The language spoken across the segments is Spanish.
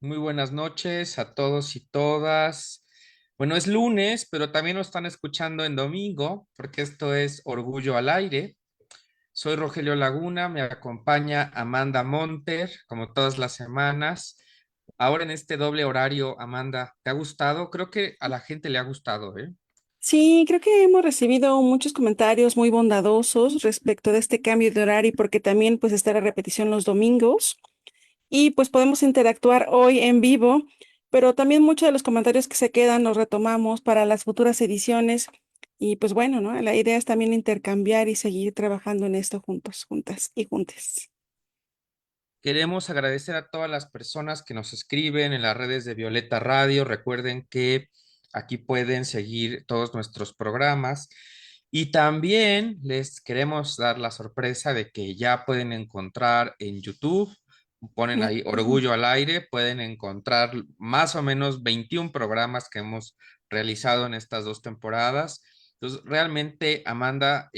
Muy buenas noches a todos y todas. Bueno, es lunes, pero también nos están escuchando en domingo, porque esto es Orgullo al Aire. Soy Rogelio Laguna, me acompaña Amanda Monter, como todas las semanas. Ahora en este doble horario, Amanda, ¿te ha gustado? Creo que a la gente le ha gustado, ¿eh? Sí, creo que hemos recibido muchos comentarios muy bondadosos respecto de este cambio de horario porque también pues está la repetición los domingos y pues podemos interactuar hoy en vivo, pero también muchos de los comentarios que se quedan los retomamos para las futuras ediciones y pues bueno, ¿no? La idea es también intercambiar y seguir trabajando en esto juntos, juntas y juntes. Queremos agradecer a todas las personas que nos escriben en las redes de Violeta Radio. Recuerden que aquí pueden seguir todos nuestros programas. Y también les queremos dar la sorpresa de que ya pueden encontrar en YouTube, ponen ahí Ujú. Orgullo al Aire, pueden encontrar más o menos 21 programas que hemos realizado en estas dos temporadas. Entonces, realmente, Amanda,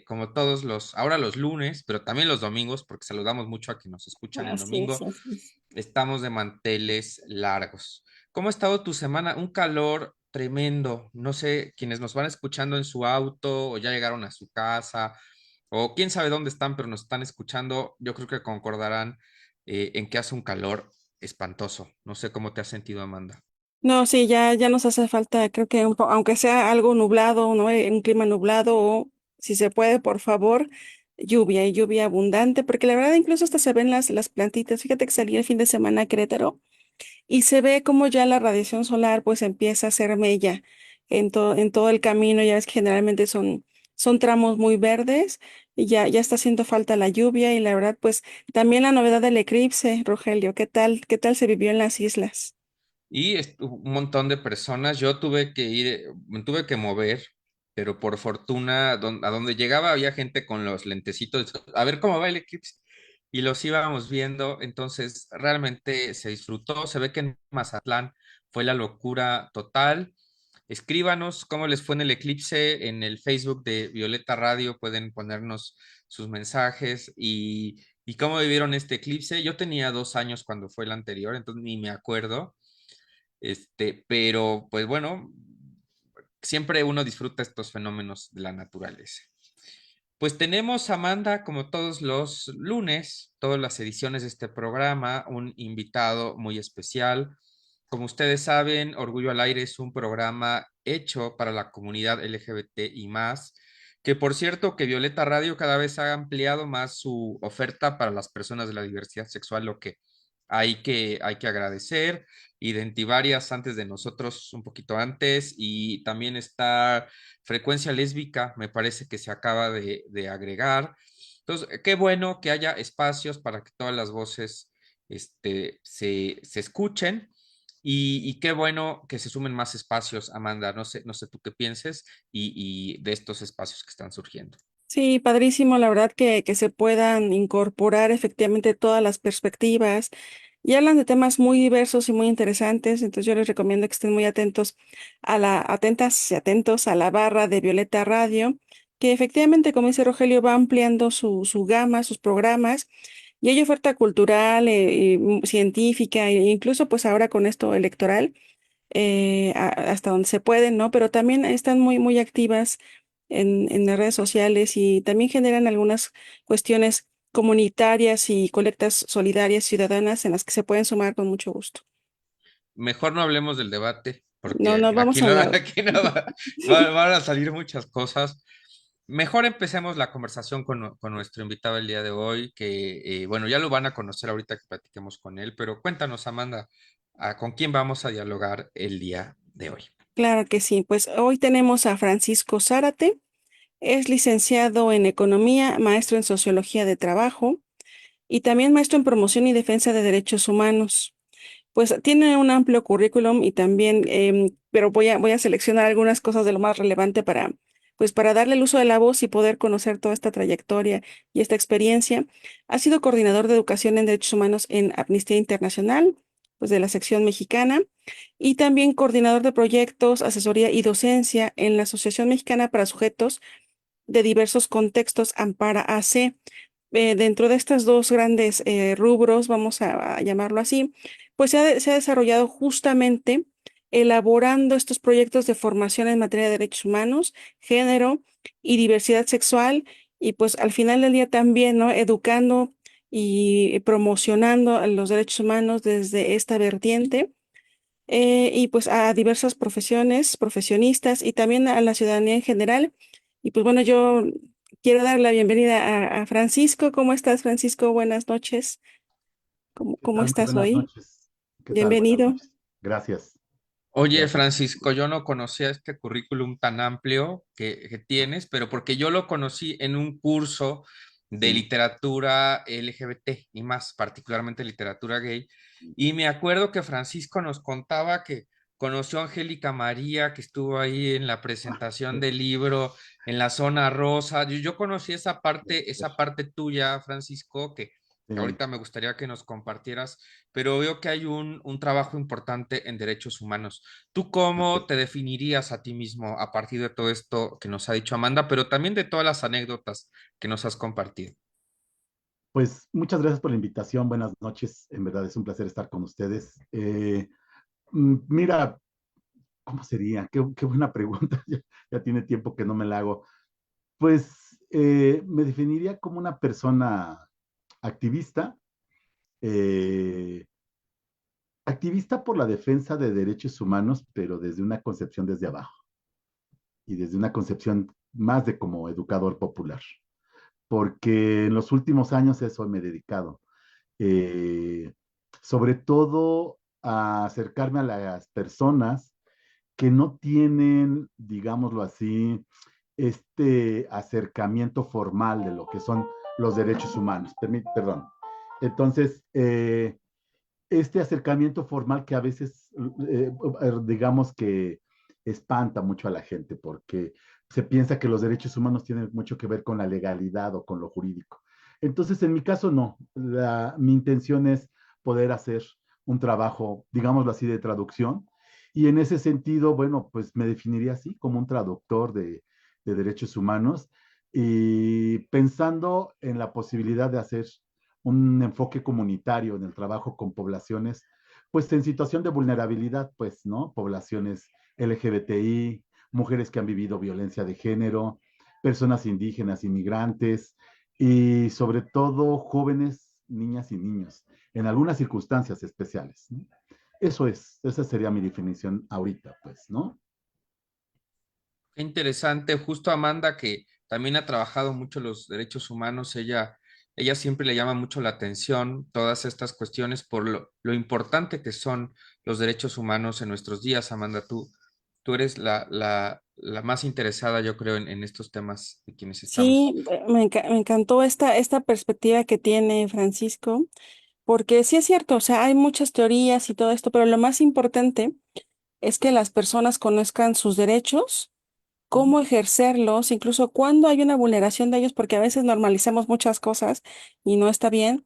como todos ahora los lunes, pero también los domingos, porque saludamos mucho a quienes nos escuchan en Así es, domingo, así es. estamos de manteles largos. ¿Cómo ha estado tu semana? Un calor tremendo. No sé, quienes nos van escuchando en su auto o ya llegaron a su casa o quién sabe dónde están, pero nos están escuchando, yo creo que concordarán en que hace un calor espantoso. No sé cómo te has sentido, Amanda. No, sí, ya nos hace falta, creo que aunque sea algo nublado, ¿no? Un clima nublado o, si se puede, por favor, lluvia y lluvia abundante, porque la verdad incluso hasta se ven las plantitas. Fíjate que salí el fin de semana a Querétaro y se ve como ya la radiación solar pues empieza a hacer mella en todo el camino. Ya ves que generalmente son tramos muy verdes y ya está haciendo falta la lluvia y la verdad pues también la novedad del eclipse, Rogelio, qué tal se vivió en las islas? Y un montón de personas, yo tuve que ir, me tuve que mover, pero por fortuna, a donde llegaba había gente con los lentecitos, a ver cómo va el eclipse, y los íbamos viendo, entonces realmente se disfrutó, se ve que en Mazatlán fue la locura total. Escríbanos cómo les fue en el eclipse en el Facebook de Violeta Radio, pueden ponernos sus mensajes y cómo vivieron este eclipse. Yo tenía 2 años cuando fue el anterior, entonces ni me acuerdo. Pero pues bueno, siempre uno disfruta estos fenómenos de la naturaleza. Pues tenemos, Amanda, como todos los lunes, todas las ediciones de este programa, un invitado muy especial. Como ustedes saben, Orgullo al Aire es un programa hecho para la comunidad LGBT y más, que por cierto que Violeta Radio cada vez ha ampliado más su oferta para las personas de la diversidad sexual, lo que hay que agradecer. Identivarias antes de nosotros, un poquito antes, y también está Frecuencia Lésbica, me parece que se acaba de agregar. Entonces, qué bueno que haya espacios para que todas las voces se escuchen. Y qué bueno que se sumen más espacios, Amanda. No sé tú qué pienses y de estos espacios que están surgiendo. Sí, padrísimo, la verdad que se puedan incorporar efectivamente todas las perspectivas y hablan de temas muy diversos y muy interesantes, entonces yo les recomiendo que estén muy atentos atentas y atentos a la barra de Violeta Radio, que efectivamente, como dice Rogelio, va ampliando su gama, sus programas, y hay oferta cultural, científica, e incluso pues ahora con esto electoral hasta donde se pueden, ¿no? Pero también están muy activas en las redes sociales y también generan algunas cuestiones comunitarias y colectas solidarias ciudadanas en las que se pueden sumar con mucho gusto. Mejor no hablemos del debate, No, porque no vamos a hablar. aquí no van a salir muchas cosas. Mejor empecemos la conversación con nuestro invitado el día de hoy, que bueno, ya lo van a conocer ahorita que platiquemos con él, pero cuéntanos, Amanda, ¿con quién vamos a dialogar el día de hoy? Claro que sí, pues hoy tenemos a Francisco Zárate, es licenciado en Economía, maestro en Sociología de Trabajo y también maestro en Promoción y Defensa de Derechos Humanos. Pues tiene un amplio currículum y también, pero voy a seleccionar algunas cosas de lo más relevante pues para darle el uso de la voz y poder conocer toda esta trayectoria y esta experiencia. Ha sido coordinador de educación en derechos humanos en Amnistía Internacional, pues de la sección mexicana, y también coordinador de proyectos, asesoría y docencia en la Asociación Mexicana para Sujetos de Diversos Contextos, Ampara AC. Dentro de estas dos grandes rubros, vamos a llamarlo así, pues se ha desarrollado justamente elaborando estos proyectos de formación en materia de derechos humanos, género y diversidad sexual, y pues al final del día también, ¿no? Educando y promocionando a los derechos humanos desde esta vertiente, y pues a diversas profesiones, profesionistas y también a la ciudadanía en general. Y pues bueno, yo quiero dar la bienvenida a Francisco. ¿Cómo estás, Francisco? Buenas noches. ¿Qué Cómo tal? Muy estás buenas hoy? noches. ¿Qué tal? Buenas Bienvenido. noches. Gracias. Oye, Gracias. Francisco, yo no conocía este currículum tan amplio que tienes, pero porque yo lo conocí en un curso de Sí. literatura LGBT y más particularmente literatura gay. Y me acuerdo que Francisco nos contaba que conoció a Angélica María, que estuvo ahí en la presentación del libro en la zona rosa. Yo conocí esa parte tuya, Francisco, que Sí. ahorita me gustaría que nos compartieras, pero veo que hay un trabajo importante en derechos humanos. ¿Tú cómo te definirías a ti mismo a partir de todo esto que nos ha dicho Amanda, pero también de todas las anécdotas que nos has compartido? Pues muchas gracias por la invitación. Buenas noches. En verdad es un placer estar con ustedes. Mira, ¿cómo sería? Qué buena pregunta. Ya tiene tiempo que no me la hago. Pues me definiría como una persona activista, eh, activista por la defensa de derechos humanos, pero desde una concepción desde abajo y desde una concepción más de como educador popular, porque en los últimos años eso me he dedicado. Eh, Sobre todo a acercarme a las personas que no tienen, digámoslo así, este acercamiento formal de lo que son los derechos humanos. Perdón. Entonces, este acercamiento formal que a veces, digamos que espanta mucho a la gente porque se piensa que los derechos humanos tienen mucho que ver con la legalidad o con lo jurídico. Entonces, en mi caso, no. Mi intención es poder hacer un trabajo, digámoslo así, de traducción. Y en ese sentido, bueno, pues me definiría así como un traductor de derechos humanos y pensando en la posibilidad de hacer un enfoque comunitario en el trabajo con poblaciones, pues en situación de vulnerabilidad, pues, ¿no? Poblaciones LGBTI, mujeres que han vivido violencia de género, personas indígenas, inmigrantes y sobre todo jóvenes, niñas y niños, en algunas circunstancias especiales, ¿no? Esa sería mi definición ahorita, pues, ¿no? Qué interesante, justo Amanda, que también ha trabajado mucho los derechos humanos, ella siempre le llama mucho la atención todas estas cuestiones por lo importante que son los derechos humanos en nuestros días. Amanda, tú eres la más interesada, yo creo, en estos temas de quienes estamos. Sí, me encantó esta perspectiva que tiene Francisco, porque sí es cierto, o sea, hay muchas teorías y todo esto, pero lo más importante es que las personas conozcan sus derechos, cómo ejercerlos, incluso cuando hay una vulneración de ellos, porque a veces normalizamos muchas cosas y no está bien.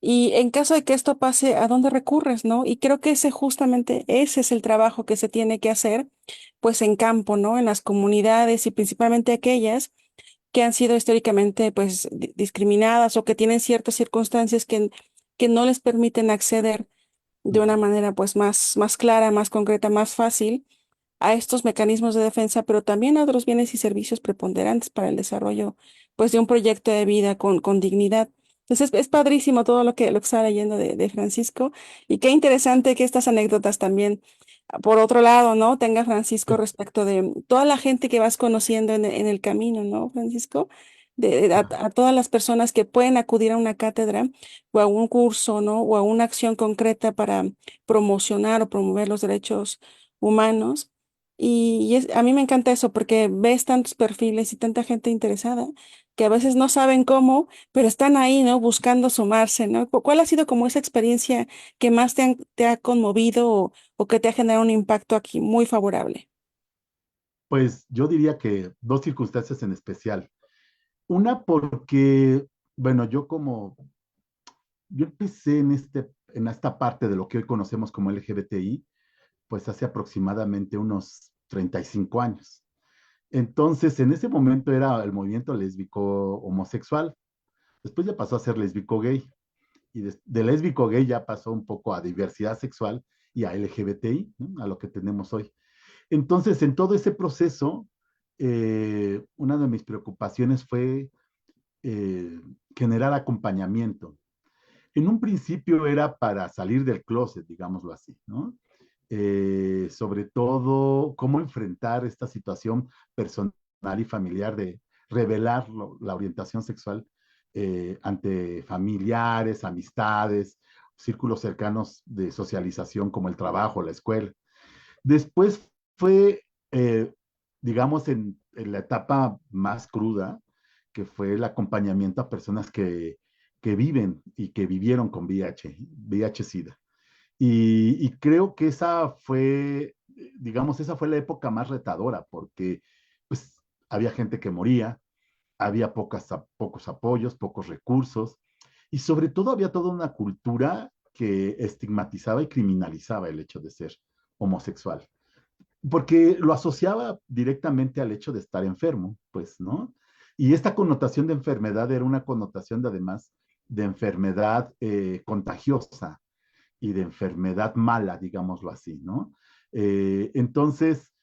Y en caso de que esto pase, ¿a dónde recurres, no? Y creo que ese es el trabajo que se tiene que hacer, pues en campo, ¿no? En las comunidades y principalmente aquellas que han sido históricamente, pues, discriminadas o que tienen ciertas circunstancias que no les permiten acceder de una manera, pues, más clara, más concreta, más fácil a estos mecanismos de defensa, pero también a otros bienes y servicios preponderantes para el desarrollo, pues, de un proyecto de vida con dignidad. Entonces, es padrísimo todo lo que estaba leyendo de Francisco y qué interesante que estas anécdotas también, por otro lado, ¿no? Tenga Francisco respecto de toda la gente que vas conociendo en el camino, ¿no, Francisco? A todas las personas que pueden acudir a una cátedra o a un curso, ¿no? O a una acción concreta para promocionar o promover los derechos humanos. A mí me encanta eso porque ves tantos perfiles y tanta gente interesada que a veces no saben cómo, pero están ahí, ¿no? Buscando sumarse, ¿no? ¿Cuál ha sido como esa experiencia que más te ha conmovido o que te ha generado un impacto aquí muy favorable? Pues yo diría que dos circunstancias en especial. Una porque, bueno, yo empecé en esta parte de lo que hoy conocemos como LGBTI, pues hace aproximadamente unos 35 años. Entonces, en ese momento era el movimiento lésbico homosexual. Después ya pasó a ser lésbico gay. y de lésbico gay ya pasó un poco a diversidad sexual y a LGBTI, ¿no? A lo que tenemos hoy. Entonces, en todo ese proceso, una de mis preocupaciones fue generar acompañamiento. En un principio era para salir del closet, digámoslo así, ¿no? Sobre todo, cómo enfrentar esta situación personal y familiar de revelar la orientación sexual ante familiares, amistades, círculos cercanos de socialización como el trabajo, la escuela. Después fue, digamos, en la etapa más cruda, que fue el acompañamiento a personas que viven y que vivieron con VIH-Sida. Y creo que esa fue, digamos, esa fue la época más retadora, porque pues había gente que moría, había pocos apoyos, pocos recursos, y sobre todo había toda una cultura que estigmatizaba y criminalizaba el hecho de ser homosexual porque lo asociaba directamente al hecho de estar enfermo, pues, ¿no? Y esta connotación de enfermedad era una connotación de, además de enfermedad contagiosa y de enfermedad mala, digámoslo así, ¿no? Entonces,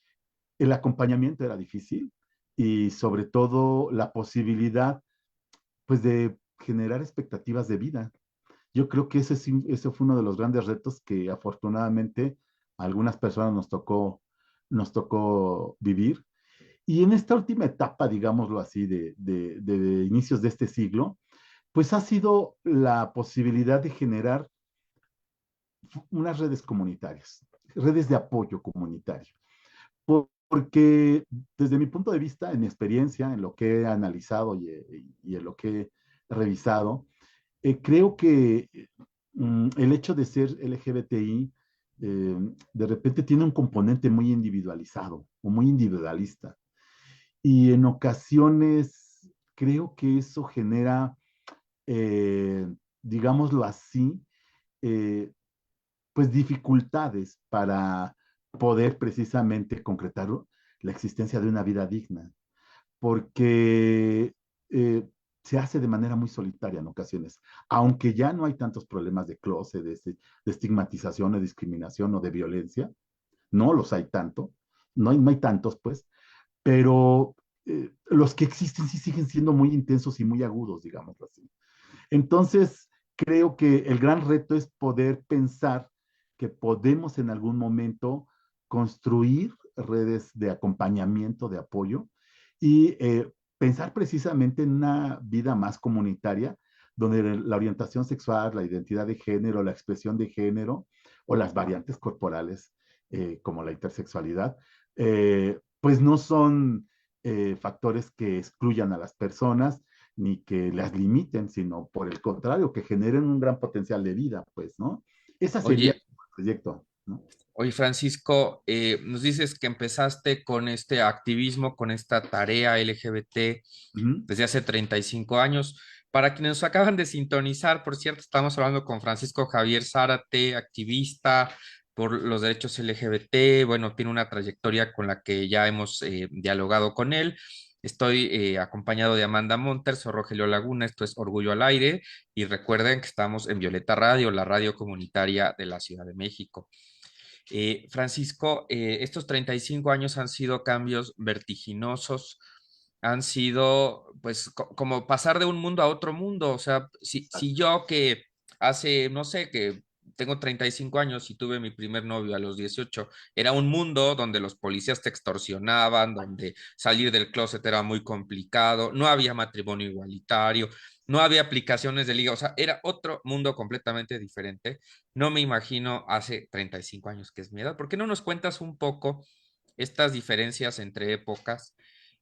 el acompañamiento era difícil y sobre todo la posibilidad, pues, de generar expectativas de vida. Yo creo que ese fue uno de los grandes retos que afortunadamente a algunas personas nos tocó vivir. Y en esta última etapa, digámoslo así, de inicios de este siglo, pues ha sido la posibilidad de generar unas redes comunitarias, redes de apoyo comunitario. Porque desde mi punto de vista, en mi experiencia, en lo que he analizado y en lo que he revisado, creo que el hecho de ser LGBTI de repente tiene un componente muy individualizado o muy individualista. Y en ocasiones creo que eso genera, eh, digámoslo así, eh, pues dificultades para poder precisamente concretar la existencia de una vida digna porque se hace de manera muy solitaria en ocasiones, aunque ya no hay tantos problemas de closet, de estigmatización, de discriminación o de violencia, no los hay tanto, no hay tantos pues, pero los que existen sí siguen siendo muy intensos y muy agudos, digamos así. Entonces, creo que el gran reto es poder pensar que podemos en algún momento construir redes de acompañamiento, de apoyo y pensar precisamente en una vida más comunitaria, donde la orientación sexual, la identidad de género, la expresión de género o las variantes corporales, como la intersexualidad, pues no son factores que excluyan a las personas ni que las limiten, sino por el contrario, que generen un gran potencial de vida, pues, ¿no? Esa sería Oye, el proyecto, ¿no? oye, Francisco, nos dices que empezaste con este activismo, con esta tarea LGBT Ujú. desde hace 35 años. Para quienes nos acaban de sintonizar, por cierto, estamos hablando con Francisco Javier Zárate, activista por los derechos LGBT. Bueno, tiene una trayectoria con la que ya hemos dialogado con él. Estoy acompañado de Amanda Monter, soy Rogelio Laguna, esto es Orgullo al Aire, y recuerden que estamos en Violeta Radio, la radio comunitaria de la Ciudad de México. Francisco, estos 35 años han sido cambios vertiginosos, han sido pues como pasar de un mundo a otro mundo. O sea, si yo que hace, no sé, que tengo 35 años y tuve mi primer novio a los 18, era un mundo donde los policías te extorsionaban, donde salir del closet era muy complicado, no había matrimonio igualitario, no había aplicaciones de liga, o sea, era otro mundo completamente diferente. No me imagino hace 35 años, que es mi edad. ¿Por qué no nos cuentas un poco estas diferencias entre épocas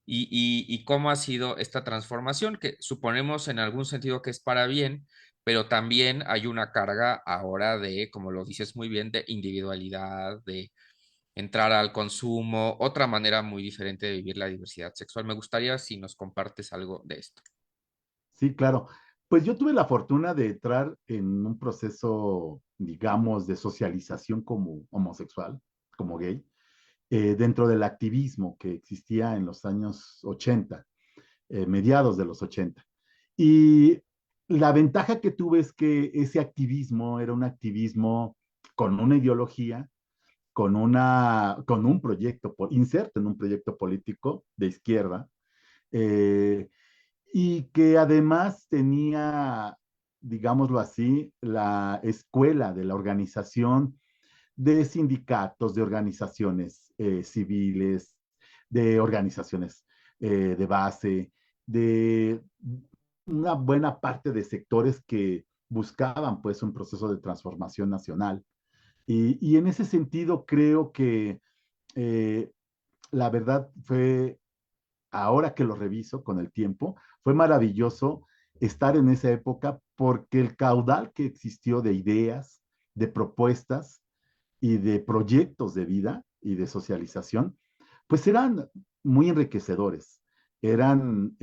y cómo ha sido esta transformación, que suponemos en algún sentido que es para bien, pero también hay una carga ahora de, como lo dices muy bien, de individualidad, de entrar al consumo, otra manera muy diferente de vivir la diversidad sexual? Me gustaría si nos compartes algo de esto. Sí, claro. Pues yo tuve la fortuna de entrar en un proceso, digamos, de socialización como homosexual, como gay, dentro del activismo que existía en los años 80, mediados de los 80. Y La ventaja que tuve es que ese activismo era un activismo con una ideología, con un proyecto, inserto en un proyecto político de izquierda, eh, y que además tenía, digámoslo así, la escuela de la organización de sindicatos, de organizaciones civiles, de organizaciones de base, de una buena parte de sectores que buscaban pues un proceso de transformación nacional. Y en ese sentido creo que eh, la verdad fue, ahora que lo reviso con el tiempo, fue maravilloso estar en esa época porque el caudal que existió de ideas, de propuestas y de proyectos de vida y de socialización, pues eran muy enriquecedores, eran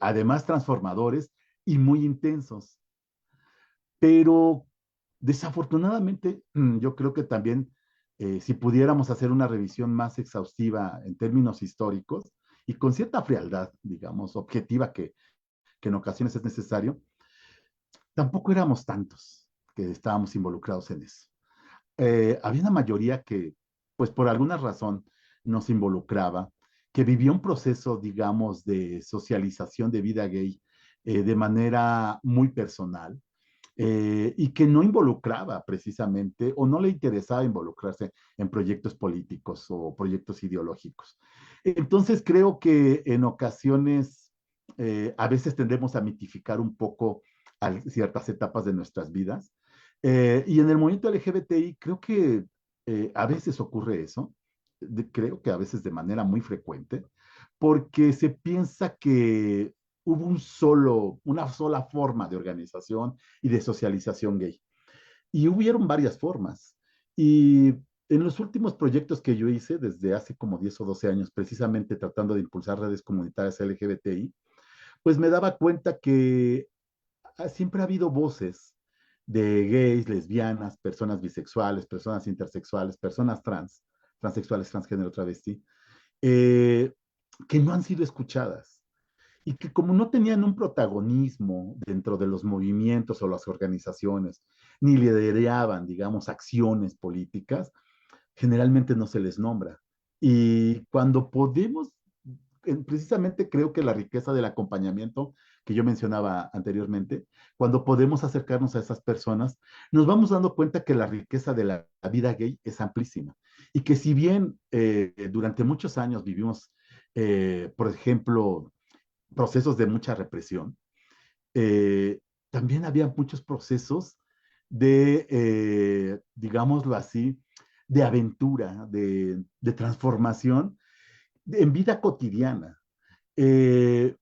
además transformadores y muy intensos. Pero desafortunadamente, yo creo que también si pudiéramos hacer una revisión más exhaustiva en términos históricos y con cierta frialdad, digamos, objetiva que en ocasiones es necesario, tampoco éramos tantos que estábamos involucrados en eso. Había una mayoría que, pues por alguna razón, nos involucraba, que vivía un proceso, digamos, de socialización de vida gay de manera muy personal, y que no involucraba precisamente o no le interesaba involucrarse en proyectos políticos o proyectos ideológicos. Entonces creo que en ocasiones a veces tendemos a mitificar un poco a ciertas etapas de nuestras vidas. Y en el movimiento LGBTI creo que a veces ocurre eso, creo que a veces de manera muy frecuente, porque se piensa que hubo una sola forma de organización y de socialización gay. Y hubieron varias formas. Y en los últimos proyectos que yo hice, desde hace como 10 o 12 años, precisamente tratando de impulsar redes comunitarias LGBTI, pues me daba cuenta que siempre ha habido voces de gays, lesbianas, personas bisexuales, personas intersexuales, personas trans, transexuales, transgénero, travesti, eh, que no han sido escuchadas y que como no tenían un protagonismo dentro de los movimientos o las organizaciones, ni lideraban, digamos, acciones políticas, generalmente no se les nombra. Y cuando podemos, precisamente creo que la riqueza del acompañamiento que yo mencionaba anteriormente, cuando podemos acercarnos a esas personas, nos vamos dando cuenta que la riqueza de la vida gay es amplísima. Y que si bien durante muchos años vivimos, por ejemplo, procesos de mucha represión, eh, también había muchos procesos de, digámoslo así, de aventura, de transformación en vida cotidiana. Eh,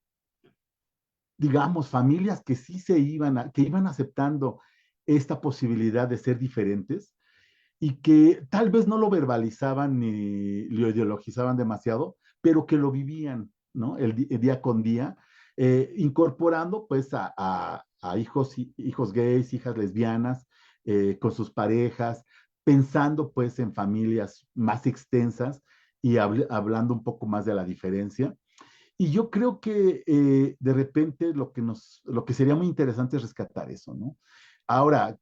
digamos, familias que sí que iban aceptando esta posibilidad de ser diferentes y que tal vez no lo verbalizaban ni lo ideologizaban demasiado, pero que lo vivían, ¿no? El día con día, incorporando pues a hijos gays, hijas lesbianas, con sus parejas, pensando pues en familias más extensas y hablando un poco más de la diferencia. Y yo creo que de repente lo que sería muy interesante es rescatar eso, ¿no? Ahora,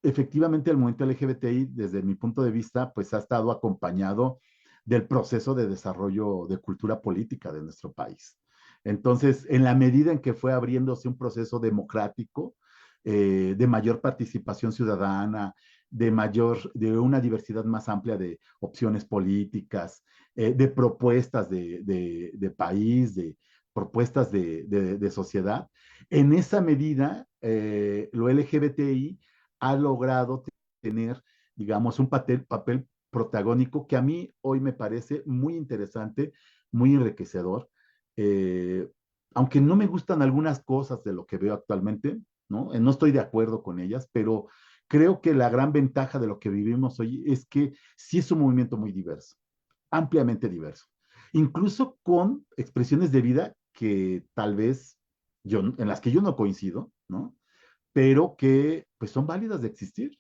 efectivamente el movimiento LGBTI, desde mi punto de vista, pues ha estado acompañado del proceso de desarrollo de cultura política de nuestro país. Entonces, en la medida en que fue abriéndose un proceso democrático, de mayor participación ciudadana, de una diversidad más amplia de opciones políticas, de propuestas de país, de propuestas de sociedad, en esa medida, lo LGBTI ha logrado tener, digamos, un papel protagónico que a mí hoy me parece muy interesante, muy enriquecedor. Eh, aunque no me gustan algunas cosas de lo que veo actualmente, ¿no? No estoy de acuerdo con ellas, pero creo que la gran ventaja de lo que vivimos hoy es que sí es un movimiento muy diverso, ampliamente diverso, incluso con expresiones de vida que tal vez en las que yo no coincido, ¿no? Pero que pues son válidas de existir,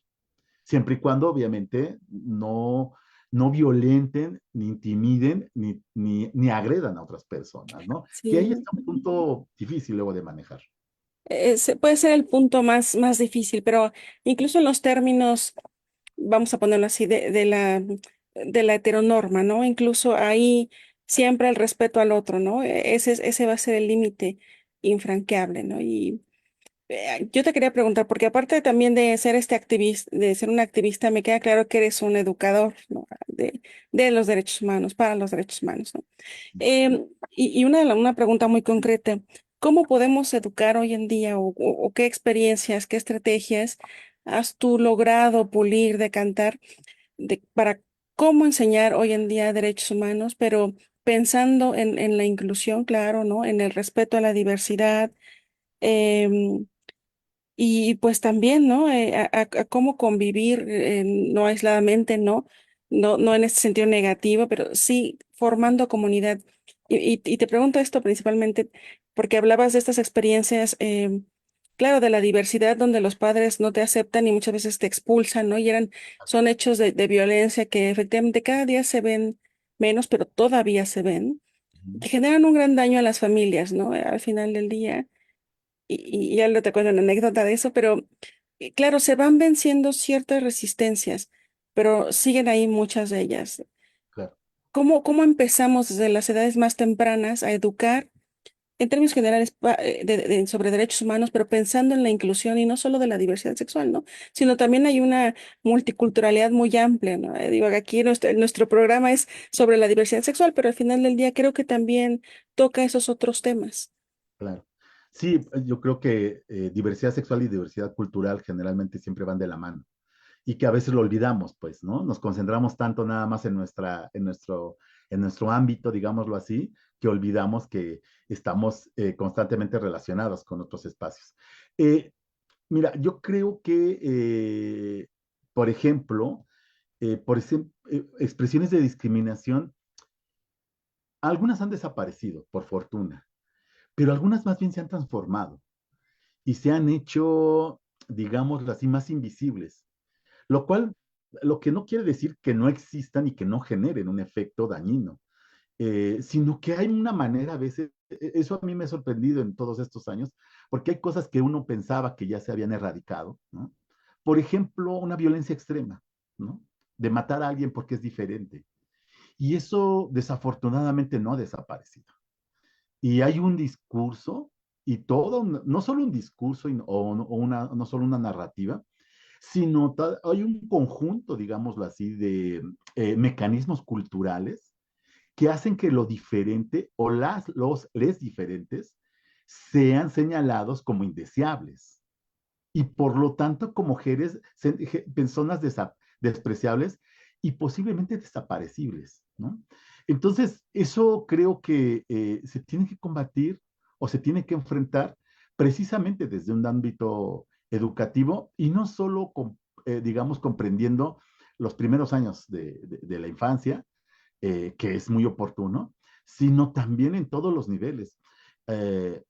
siempre y cuando obviamente no violenten, ni intimiden, ni agredan a otras personas, ¿no? Que ahí Sí. está un punto difícil luego de manejar. puede ser el punto más difícil, pero incluso en los términos, vamos a ponerlo así, de la heteronorma, ¿no? Incluso ahí siempre el respeto al otro, ¿no? Ese va a ser el límite infranqueable, ¿no? Y yo te quería preguntar, porque aparte también de ser este activista, de ser un activista, me queda claro que eres un educador, ¿no? De los derechos humanos, para los derechos humanos, ¿no? Y una pregunta muy concreta, ¿cómo podemos educar hoy en día o qué experiencias, qué estrategias has tú logrado pulir, decantar para cómo enseñar hoy en día derechos humanos, pero pensando en la inclusión, claro, ¿no? En el respeto a la diversidad, em, y pues también, ¿no? A cómo convivir no aisladamente, ¿no? No en este sentido negativo, pero sí formando comunidad. Y te pregunto esto principalmente porque hablabas de estas experiencias, claro, de la diversidad donde los padres no te aceptan y muchas veces te expulsan, ¿no? Son hechos de violencia que efectivamente cada día se ven menos, pero todavía se ven, Ujú. que generan un gran daño a las familias, ¿no? Al final del día y ya no te cuento una anécdota de eso, pero claro, se van venciendo ciertas resistencias, pero siguen ahí muchas de ellas. Claro. ¿Cómo empezamos desde las edades más tempranas a educar en términos generales sobre derechos humanos, pero pensando en la inclusión y no solo de la diversidad sexual, ¿no? Sino también hay una multiculturalidad muy amplia, ¿no? Digo, aquí nuestro programa es sobre la diversidad sexual, pero al final del día creo que también toca esos otros temas. Claro. Sí, yo creo que diversidad sexual y diversidad cultural generalmente siempre van de la mano y que a veces lo olvidamos, pues, ¿no? Nos concentramos tanto nada más en nuestro ámbito, digámoslo así, que olvidamos que estamos constantemente relacionados con otros espacios. Eh, Mira, yo creo que, por ejemplo, expresiones de discriminación, algunas han desaparecido, por fortuna, pero algunas más bien se han transformado y se han hecho, digámoslo así, más invisibles, lo cual, lo que no quiere decir que no existan y que no generen un efecto dañino, sino que hay una manera a veces, eso a mí me ha sorprendido en todos estos años, porque hay cosas que uno pensaba que ya se habían erradicado, ¿no? Por ejemplo, una violencia extrema, ¿no? De matar a alguien porque es diferente. Y eso desafortunadamente no ha desaparecido. Y hay un discurso y todo, no solo un discurso no solo una narrativa, sino hay un conjunto, digámoslo así, de mecanismos culturales que hacen que lo diferente o les diferentes sean señalados como indeseables y por lo tanto como personas despreciables y posiblemente desaparecibles, ¿no? Entonces, eso creo que se tiene que combatir o se tiene que enfrentar precisamente desde un ámbito educativo y no solo, digamos, comprendiendo los primeros años de la infancia, que es muy oportuno, sino también en todos los niveles. Eh,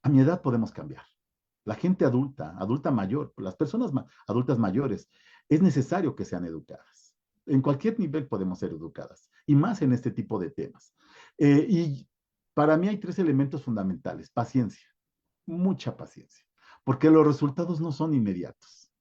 a mi edad podemos cambiar. La gente adulta, adulta mayor, las personas adultas mayores, es necesario que sean educadas. En cualquier nivel podemos ser educadas, y más en este tipo de temas. Y para mí hay tres elementos fundamentales. Paciencia, mucha paciencia, porque los resultados no son inmediatos.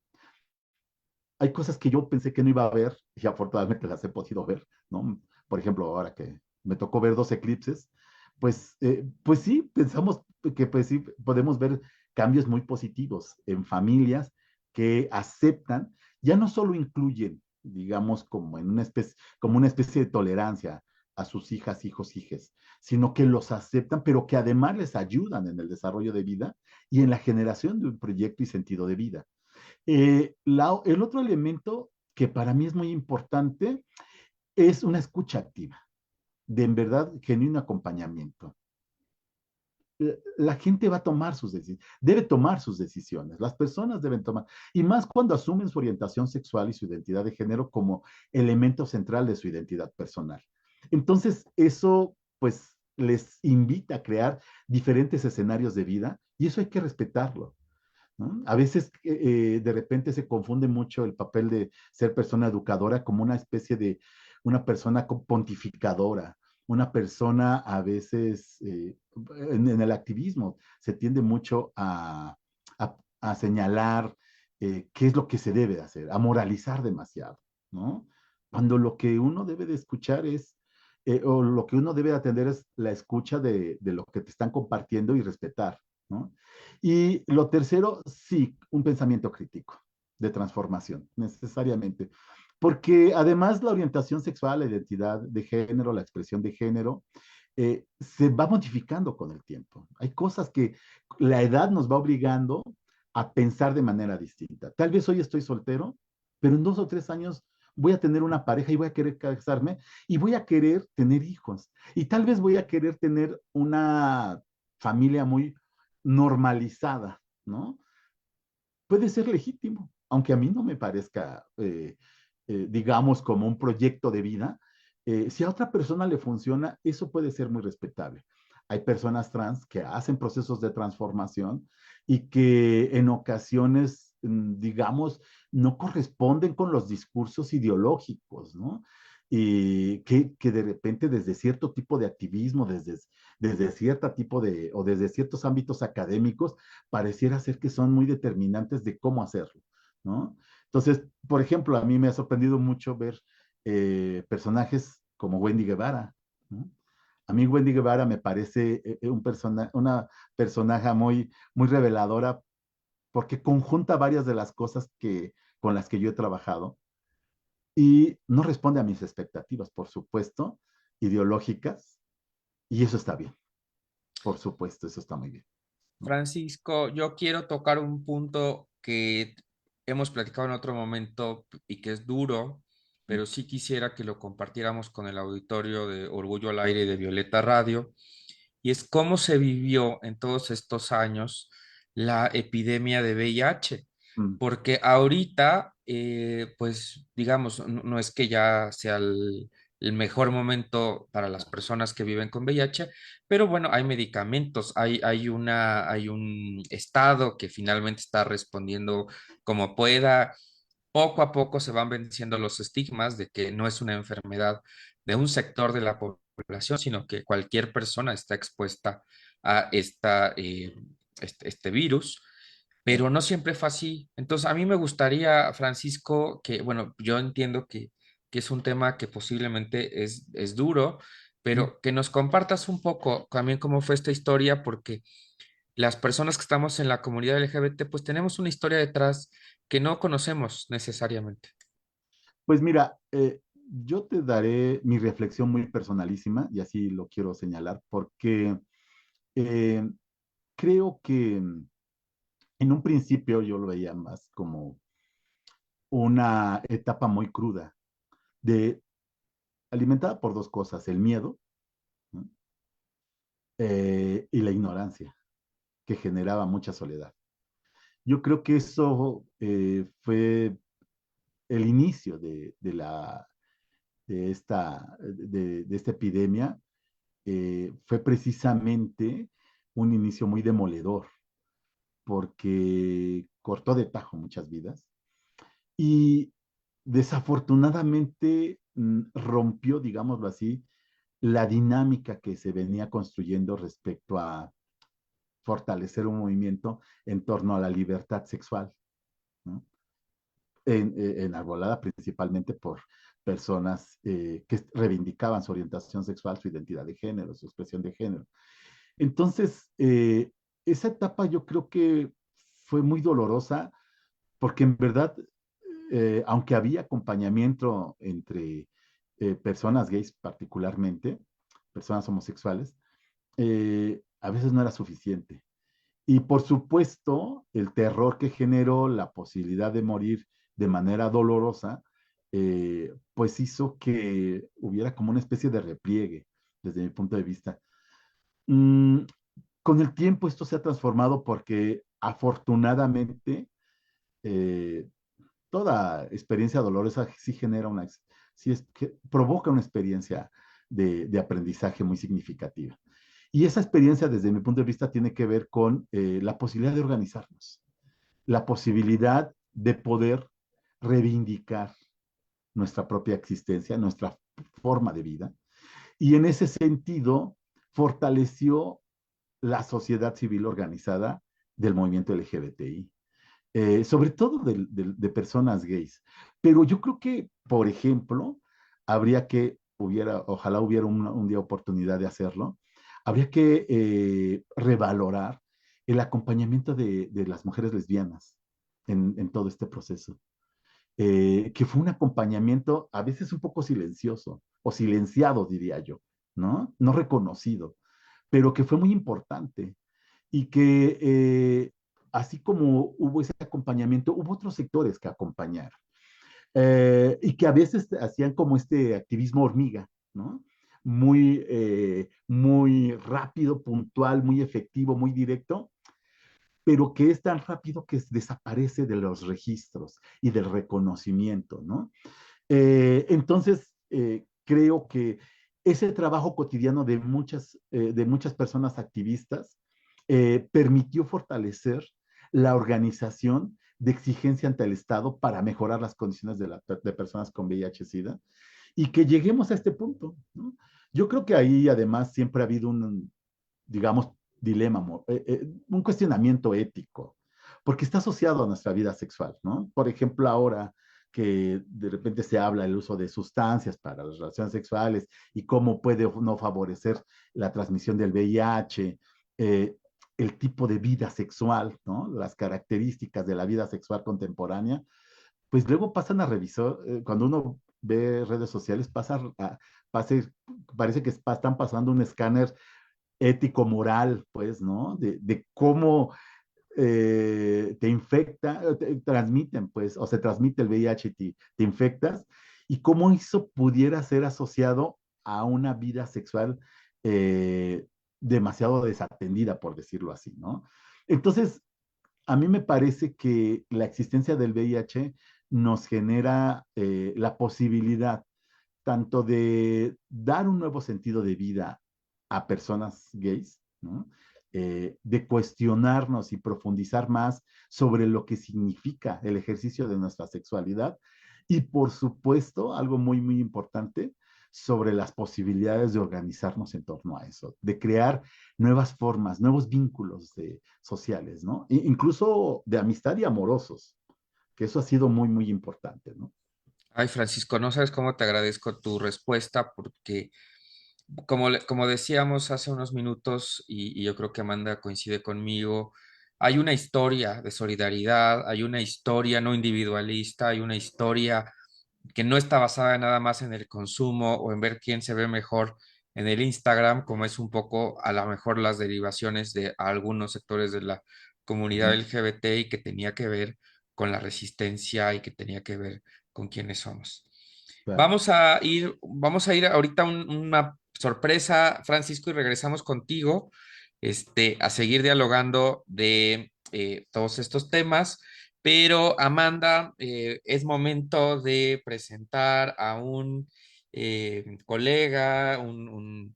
Hay cosas que yo pensé que no iba a ver y afortunadamente las he podido ver, ¿no? Por ejemplo, ahora que me tocó ver dos eclipses, pues sí, pensamos que pues sí, podemos ver cambios muy positivos en familias que aceptan, ya no solo incluyen, digamos, como una especie de tolerancia a sus hijas, hijos, hijes, sino que los aceptan, pero que además les ayudan en el desarrollo de vida y en la generación de un proyecto y sentido de vida. El otro elemento que para mí es muy importante es una escucha activa, de en verdad genuino acompañamiento. La gente va a tomar sus decisiones, debe tomar sus decisiones, las personas deben tomar, y más cuando asumen su orientación sexual y su identidad de género como elemento central de su identidad personal. Entonces, eso pues les invita a crear diferentes escenarios de vida y eso hay que respetarlo. ¿No? A veces de repente se confunde mucho el papel de ser persona educadora como una especie de una persona pontificadora, una persona a veces, en el activismo, se tiende mucho a señalar qué es lo que se debe hacer, a moralizar demasiado, ¿no? Cuando lo que uno debe de escuchar es, o lo que uno debe de atender es la escucha de lo que te están compartiendo y respetar, ¿no? Y lo tercero, sí, un pensamiento crítico de transformación, necesariamente. Porque además la orientación sexual, la identidad de género, la expresión de género, se va modificando con el tiempo. Hay cosas que la edad nos va obligando a pensar de manera distinta. Tal vez hoy estoy soltero, pero en 2 o 3 años voy a tener una pareja y voy a querer casarme y voy a querer tener hijos. Y tal vez voy a querer tener una familia muy normalizada, ¿no? Puede ser legítimo, aunque a mí no me parezca, digamos, como un proyecto de vida. Si a otra persona le funciona, eso puede ser muy respetable. Hay personas trans que hacen procesos de transformación y que en ocasiones, digamos, no corresponden con los discursos ideológicos, ¿no? Y que de repente desde cierto tipo de activismo, desde cierto tipo de, o desde ciertos ámbitos académicos, pareciera ser que son muy determinantes de cómo hacerlo, ¿no? Entonces, por ejemplo, a mí me ha sorprendido mucho ver personajes como Wendy Guevara, ¿no? A mí Wendy Guevara me parece una personaje muy reveladora porque conjunta varias de las cosas con las que yo he trabajado y no responde a mis expectativas, por supuesto, ideológicas, y eso está bien, por supuesto, eso está muy bien, ¿no? Francisco, yo quiero tocar un punto que hemos platicado en otro momento y que es duro, pero sí quisiera que lo compartiéramos con el auditorio de Orgullo al Aire y de Violeta Radio, y es cómo se vivió en todos estos años la epidemia de VIH, Mm. porque ahorita, pues digamos, no es que ya sea el mejor momento para las personas que viven con VIH, pero bueno, hay medicamentos, hay un estado que finalmente está respondiendo como pueda. Poco a poco se van venciendo los estigmas de que no es una enfermedad de un sector de la población, sino que cualquier persona está expuesta a este virus, pero no siempre fue así. Entonces, a mí me gustaría, Francisco, que, bueno, yo entiendo que es un tema que posiblemente es duro, Mm. pero que nos compartas un poco también cómo fue esta historia, porque las personas que estamos en la comunidad LGBT, pues tenemos una historia detrás que no conocemos necesariamente. Pues mira, yo te daré mi reflexión muy personalísima, y así lo quiero señalar, porque eh, creo que en un principio yo lo veía más como una etapa muy cruda, de, alimentada por dos cosas, el miedo, ¿no? Y la ignorancia, que generaba mucha soledad. Yo creo que eso fue el inicio de esta epidemia. Fue precisamente un inicio muy demoledor, porque cortó de tajo muchas vidas y desafortunadamente rompió, digámoslo así, la dinámica que se venía construyendo respecto a fortalecer un movimiento en torno a la libertad sexual, ¿no? Enarbolada principalmente por personas que reivindicaban su orientación sexual, su identidad de género, su expresión de género. Entonces, esa etapa yo creo que fue muy dolorosa porque en verdad, aunque había acompañamiento entre personas gays particularmente, personas homosexuales, a veces no era suficiente. Y por supuesto, el terror que generó la posibilidad de morir de manera dolorosa, pues hizo que hubiera como una especie de repliegue, desde mi punto de vista. Mm, con el tiempo esto se ha transformado porque afortunadamente eh, toda experiencia dolorosa sí genera sí que provoca una experiencia de aprendizaje muy significativa. Y esa experiencia, desde mi punto de vista, tiene que ver con la posibilidad de organizarnos, la posibilidad de poder reivindicar nuestra propia existencia, nuestra forma de vida, y en ese sentido fortaleció la sociedad civil organizada del movimiento LGBTI, sobre todo de personas gays. Pero yo creo que, por ejemplo, habría que, ojalá hubiera un día oportunidad de hacerlo, habría que revalorar el acompañamiento de las mujeres lesbianas en todo este proceso, que fue un acompañamiento a veces un poco silencioso, o silenciado, diría yo, ¿no? No reconocido, pero que fue muy importante y que así como hubo ese acompañamiento, hubo otros sectores que acompañar y que a veces hacían como este activismo hormiga, ¿no? Muy rápido, puntual, muy efectivo, muy directo, pero que es tan rápido que desaparece de los registros y del reconocimiento, ¿no? Entonces, creo que ese trabajo cotidiano de muchas personas activistas permitió fortalecer la organización de exigencia ante el Estado para mejorar las condiciones de personas con VIH-Sida y que lleguemos a este punto, ¿no? Yo creo que ahí además siempre ha habido digamos, dilema, un cuestionamiento ético, porque está asociado a nuestra vida sexual, ¿no? Por ejemplo, ahora que de repente se habla del uso de sustancias para las relaciones sexuales y cómo puede no favorecer la transmisión del VIH, el tipo de vida sexual, ¿no? Las características de la vida sexual contemporánea, pues luego pasan a revisar, cuando uno ve redes sociales, parece que están pasando un escáner ético-moral, pues, ¿no? De cómo te infecta, te transmiten, pues, o se transmite el VIH y te infectas, y cómo eso pudiera ser asociado a una vida sexual demasiado desatendida, por decirlo así, ¿no? Entonces, a mí me parece que la existencia del VIH nos genera la posibilidad tanto de dar un nuevo sentido de vida a personas gays, ¿no? De cuestionarnos y profundizar más sobre lo que significa el ejercicio de nuestra sexualidad y, por supuesto, algo muy, muy importante, sobre las posibilidades de organizarnos en torno a eso, de crear nuevas formas, nuevos vínculos sociales, ¿no? Incluso de amistad y amorosos, que eso ha sido muy, muy importante, ¿no? Ay, Francisco, no sabes cómo te agradezco tu respuesta porque, como decíamos hace unos minutos, y yo creo que Amanda coincide conmigo, hay una historia de solidaridad, hay una historia no individualista, hay una historia que no está basada nada más en el consumo o en ver quién se ve mejor en el Instagram, como es un poco a lo mejor las derivaciones de algunos sectores de la comunidad Ujú, LGBT y que tenía que ver con la resistencia y que tenía que ver con quiénes somos. claro. Vamos a ir ahorita a una sorpresa, Francisco, y regresamos contigo, a seguir dialogando de todos estos temas. Pero Amanda, es momento de presentar a un colega, un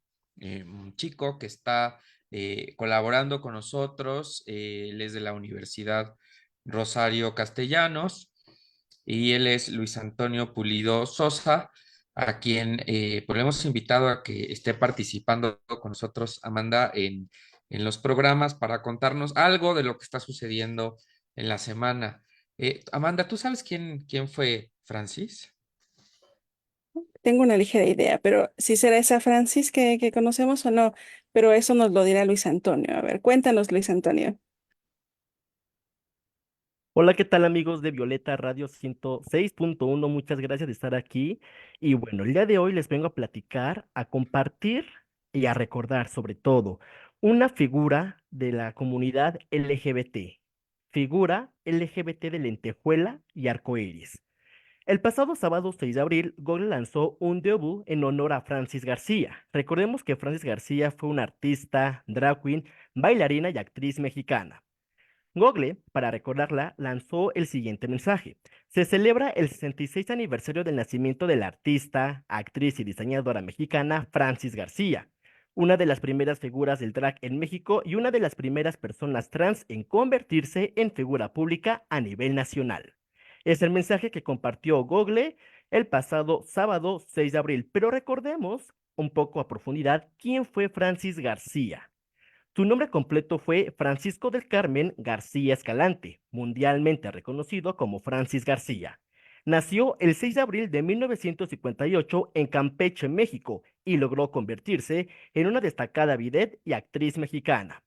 chico que está colaborando con nosotros. Él es de la Universidad Rosario Castellanos y él es Luis Antonio Pulido Sosa, a quien pues le hemos invitado a que esté participando con nosotros, Amanda, en los programas para contarnos algo de lo que está sucediendo en la semana. Amanda, ¿tú sabes quién fue Francis? Tengo una ligera idea, pero si será esa Francis que conocemos o no, pero eso nos lo dirá Luis Antonio. A ver, cuéntanos, Luis Antonio. Hola, ¿qué tal amigos de Violeta Radio 106.1? Muchas gracias de estar aquí. Y bueno, el día de hoy les vengo a platicar, a compartir y a recordar sobre todo una figura de la comunidad LGBT, figura LGBT de lentejuela y arcoíris. El pasado sábado 6 de abril, Google lanzó un debut en honor a Francis García. Recordemos que Francis García fue una artista, drag queen, bailarina y actriz mexicana. Google, para recordarla, lanzó el siguiente mensaje. Se celebra el 66 aniversario del nacimiento de la artista, actriz y diseñadora mexicana Francis García, una de las primeras figuras del drag en México y una de las primeras personas trans en convertirse en figura pública a nivel nacional. Es el mensaje que compartió Google el pasado sábado 6 de abril, pero recordemos un poco a profundidad quién fue Francis García. Su nombre completo fue Francisco del Carmen García Escalante, mundialmente reconocido como Francis García. Nació el 6 de abril de 1958 en Campeche, México, y logró convertirse en una destacada vidette y actriz mexicana.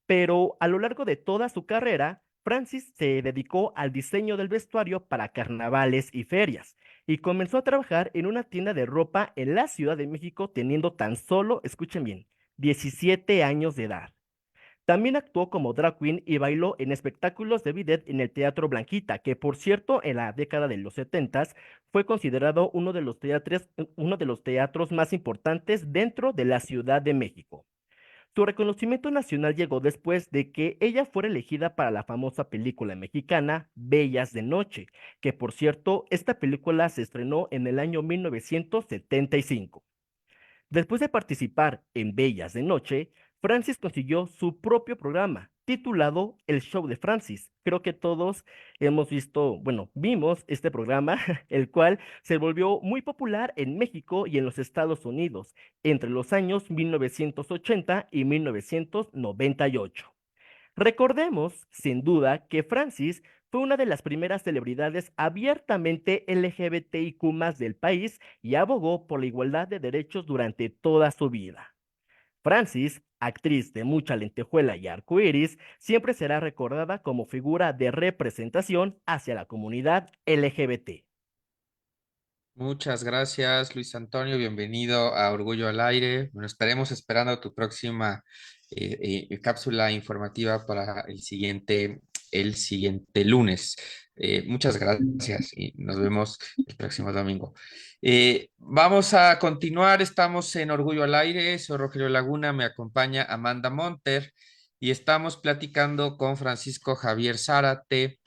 Pero a lo largo de toda su carrera, Francis se dedicó al diseño del vestuario para carnavales y ferias, y comenzó a trabajar en una tienda de ropa en la Ciudad de México teniendo tan solo, escuchen bien, 17 años de edad. También actuó como drag queen y bailó en espectáculos de bidet en el Teatro Blanquita, que por cierto en la década de los 70 fue considerado uno de los teatros más importantes dentro de la Ciudad de México. Su reconocimiento nacional llegó después de que ella fuera elegida para la famosa película mexicana Bellas de Noche, que por cierto esta película se estrenó en el año 1975. Después de participar en Bellas de Noche, Francis consiguió su propio programa titulado El Show de Francis. Creo que todos hemos visto, bueno, vimos este programa, el cual se volvió muy popular en México y en los Estados Unidos entre los años 1980 y 1998. Recordemos, sin duda, que Francis fue una de las primeras celebridades abiertamente LGBTIQ+ del país y abogó por la igualdad de derechos durante toda su vida. Francis, actriz de mucha lentejuela y arcoíris, siempre será recordada como figura de representación hacia la comunidad LGBT. Muchas gracias, Luis Antonio. Bienvenido a Orgullo al Aire. Bueno, estaremos esperando tu próxima cápsula informativa para el siguiente lunes. Muchas gracias y nos vemos el próximo domingo. Vamos a continuar. Estamos en Orgullo al Aire. Soy Rogelio Laguna, me acompaña Amanda Monter y estamos platicando con Francisco Javier Zárate,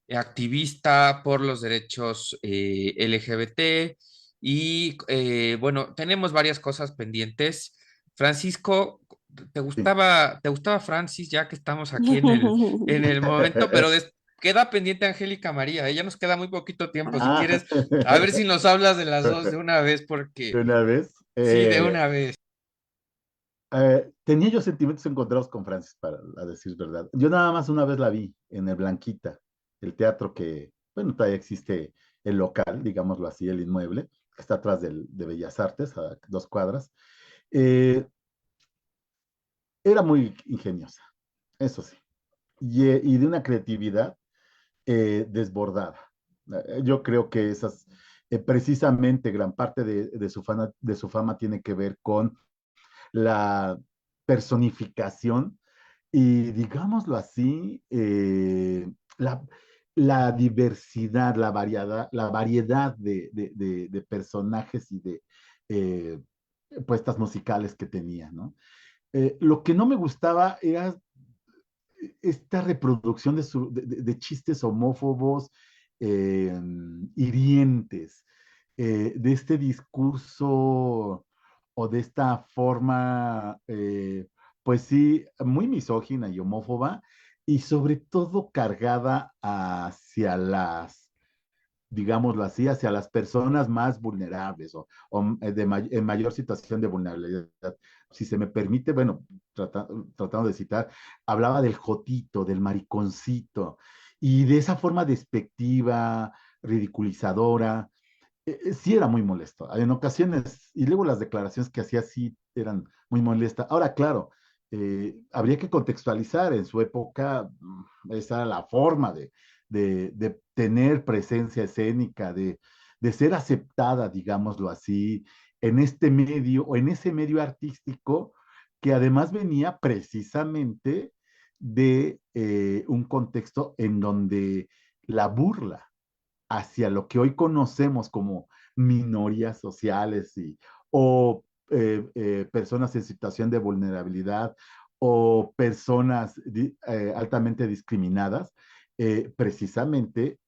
activista por los derechos LGBT y bueno, tenemos varias cosas pendientes. Francisco, Sí. te gustaba Francis ya que estamos aquí en el momento, pero queda pendiente Angélica María, ella nos queda muy poquito tiempo, si Ah, quieres, a ver si nos hablas de las dos de una vez, porque de una vez. sí, de una vez. Tenía yo sentimientos encontrados con Francis, para a decir verdad. Yo nada más una vez la vi en el Blanquita, el teatro que, bueno, todavía existe el local, digámoslo así, el inmueble, que está atrás de Bellas Artes, a 2 cuadras. Eh, Era muy ingeniosa, eso sí, y de una creatividad desbordada. Yo creo que precisamente gran parte de su fama tiene que ver con la personificación y, digámoslo así, la diversidad, la variedad de personajes y de eh, puestas musicales que tenía, ¿no? Lo que no me gustaba era esta reproducción de chistes homófobos, eh, hirientes, de este discurso o de esta forma, pues sí, muy misógina y homófoba, y sobre todo cargada hacia digámoslo así, hacia las personas más vulnerables en mayor situación de vulnerabilidad. Si se me permite, bueno, tratando de citar, hablaba del jotito, del mariconcito, y de esa forma despectiva, ridiculizadora. Sí era muy molesto en ocasiones, y luego las declaraciones que hacía sí eran muy molestas. Ahora, claro, habría que contextualizar en su época, esa era la forma de tener presencia escénica, de ser aceptada, digámoslo así, en este medio o en ese medio artístico que además venía precisamente de un contexto en donde la burla hacia lo que hoy conocemos como minorías sociales o personas en situación de vulnerabilidad o personas altamente discriminadas, precisamente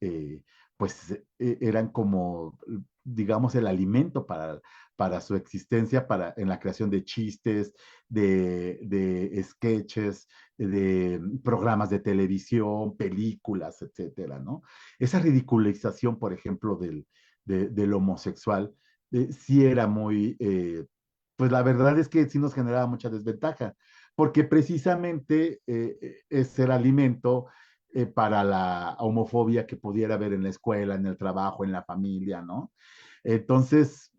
pues eran como, digamos, el alimento para su existencia, en la creación de chistes, de sketches, de programas de televisión, películas, etcétera, ¿no? Esa ridiculización, por ejemplo, del homosexual, sí era muy pues la verdad es que sí nos generaba mucha desventaja, porque precisamente es el alimento para la homofobia que pudiera haber en la escuela, en el trabajo, en la familia, ¿no? Entonces,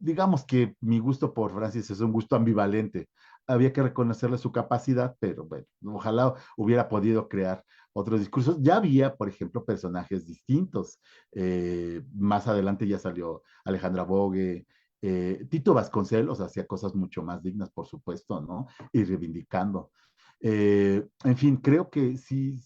digamos que mi gusto por Francis es un gusto ambivalente. Había que reconocerle su capacidad, pero bueno, ojalá hubiera podido crear otros discursos. Ya había, por ejemplo, personajes distintos. Más adelante ya salió Alejandra Bogue, Tito Vasconcelos hacía cosas mucho más dignas, por supuesto, ¿no? Y reivindicando. En fin, creo que sí,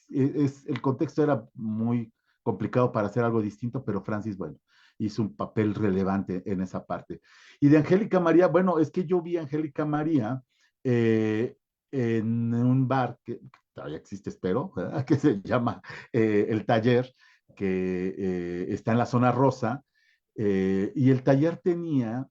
el contexto era muy complicado para hacer algo distinto, pero Francis, bueno, hizo un papel relevante en esa parte. Y de Angélica María, bueno, es que yo vi a Angélica María en un bar que todavía existe, espero, ¿verdad? Que se llama El Taller, que está en la zona rosa, y el taller tenía,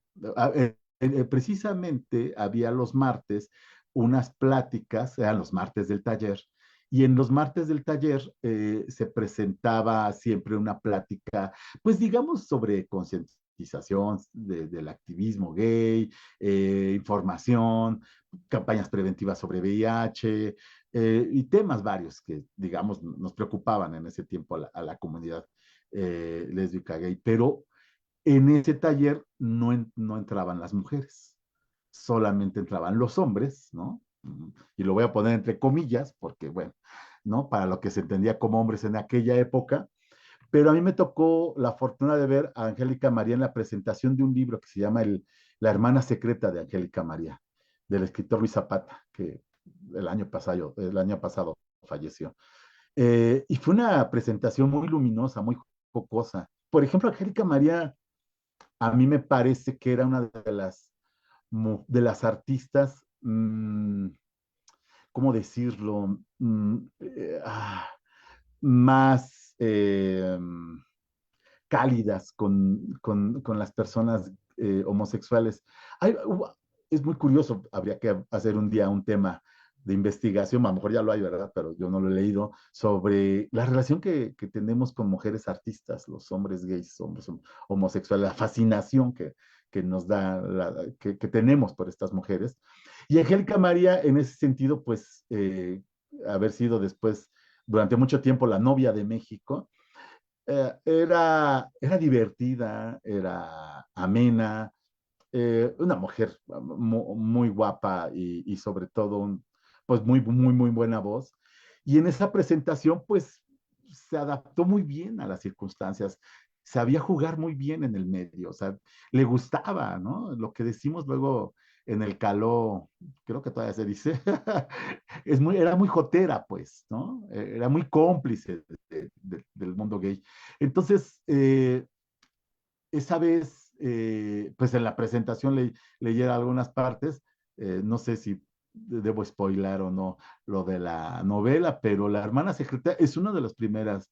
precisamente había los martes unas pláticas, eran los martes del taller, y en los martes del taller se presentaba siempre una plática, pues digamos, sobre concientización del activismo gay, información, campañas preventivas sobre VIH y temas varios que, digamos, nos preocupaban en ese tiempo a la comunidad lésbica gay. Pero en ese taller no entraban las mujeres, solamente entraban los hombres, ¿no? Y lo voy a poner entre comillas, porque, bueno, ¿no? Para lo que se entendía como hombres en aquella época. Pero a mí me tocó la fortuna de ver a Angélica María en la presentación de un libro que se llama La hermana secreta de Angélica María, del escritor Luis Zapata, que el año pasado falleció. Y fue una presentación muy luminosa, muy jocosa. Por ejemplo, Angélica María a mí me parece que era una de las artistas, ¿cómo decirlo? Más cálidas con las personas homosexuales. Hay, es muy curioso, habría que hacer un día un tema de investigación, a lo mejor ya lo hay, ¿verdad? Pero yo no lo he leído, sobre la relación que tenemos con mujeres artistas, los hombres gays, hombres homosexuales, la fascinación que nos da, que tenemos por estas mujeres. Y Angélica María, en ese sentido, pues, haber sido después, durante mucho tiempo, la novia de México, era divertida, era amena, una mujer muy guapa y sobre todo pues muy buena voz. Y en esa presentación pues se adaptó muy bien a las circunstancias, sabía jugar muy bien en el medio, o sea, le gustaba, ¿no? Lo que decimos luego en el caló, creo que todavía se dice, era muy jotera, pues, ¿no? Era muy cómplice del mundo gay. Entonces, esa vez, pues en la presentación leyera algunas partes, no sé si debo spoilar o no lo de la novela, pero La hermana secreta es una de las primeras,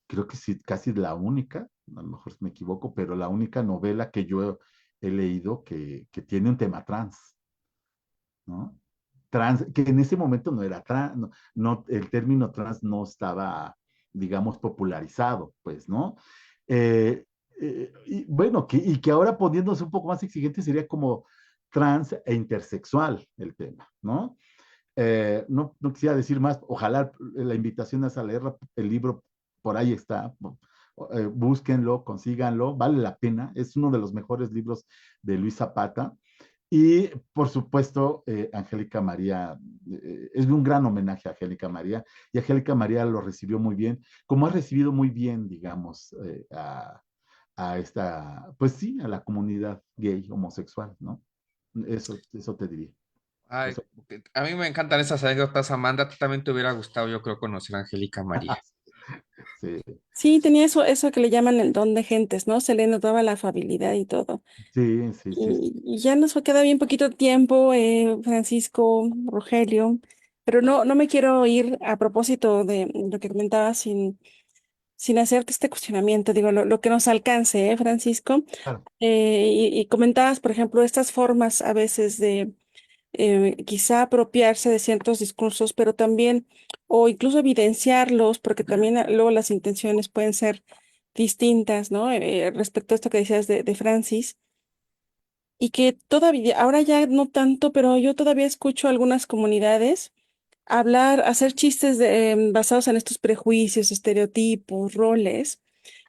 creo que sí, casi la única, a lo mejor me equivoco, pero la única novela que yo he leído que tiene un tema trans, ¿no? Trans, que en ese momento no era trans, el término trans no estaba, digamos, popularizado, pues, ¿no? Y bueno, y que ahora poniéndose un poco más exigente sería como trans e intersexual el tema, ¿no? No quisiera decir más, ojalá la invitación es a leer el libro, por ahí está, búsquenlo, consíganlo, vale la pena, es uno de los mejores libros de Luis Zapata. Y por supuesto, Angélica María, es un gran homenaje a Angélica María, y Angélica María lo recibió muy bien, como ha recibido muy bien, digamos, a esta, pues sí, a la comunidad gay, homosexual, ¿no? Eso te diría. Ay, Eso. a mí me encantan esas anécdotas, Amanda. A ti también te hubiera gustado, yo creo, conocer a Angélica María. Sí, Sí, tenía eso que le llaman el don de gentes, ¿no? Se le notaba la afabilidad y todo. sí. Y ya nos queda bien poquito tiempo, Francisco, Rogelio, pero no me quiero ir a propósito de lo que comentabas sin hacerte este cuestionamiento, digo, lo que nos alcance, Francisco. Claro. Y comentabas, por ejemplo, estas formas a veces de quizá apropiarse de ciertos discursos, pero también, o incluso evidenciarlos, porque también luego las intenciones pueden ser distintas, ¿no? Respecto a esto que decías de Francis. y que todavía, ahora ya no tanto, pero yo todavía escucho algunas comunidades hablar, hacer chistes basados en estos prejuicios, estereotipos, roles.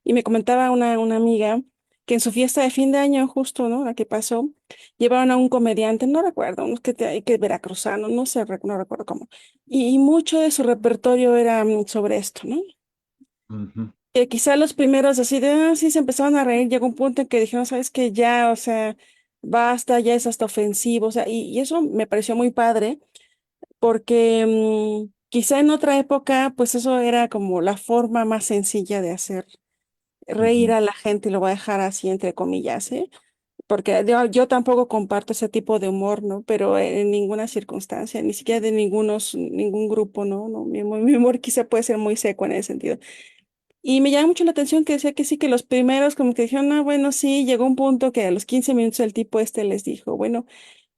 Y me comentaba una amiga que en su fiesta de fin de año, justo, ¿no? La que pasó, llevaron a un comediante, no recuerdo, unos que veracruzano, no sé, no recuerdo cómo. Y mucho de su repertorio era sobre esto, ¿no? Ujú. Quizá los primeros así de, sí, se empezaron a reír, llegó un punto en que dijeron, sabes que ya, o sea, basta, ya es hasta ofensivo, o sea, y eso me pareció muy padre, porque quizá en otra época, pues eso era como la forma más sencilla de hacer reír Ujú. a la gente, y lo voy a dejar así entre comillas, ¿eh? Porque yo tampoco comparto ese tipo de humor, ¿no? Pero en ninguna circunstancia, ni siquiera de ningún grupo, ¿no? No, mi humor quizá puede ser muy seco en ese sentido. Y me llama mucho la atención que decía que sí, que los primeros como que dijeron, ah, bueno, sí, llegó un punto que a los 15 minutos el tipo este les dijo, bueno,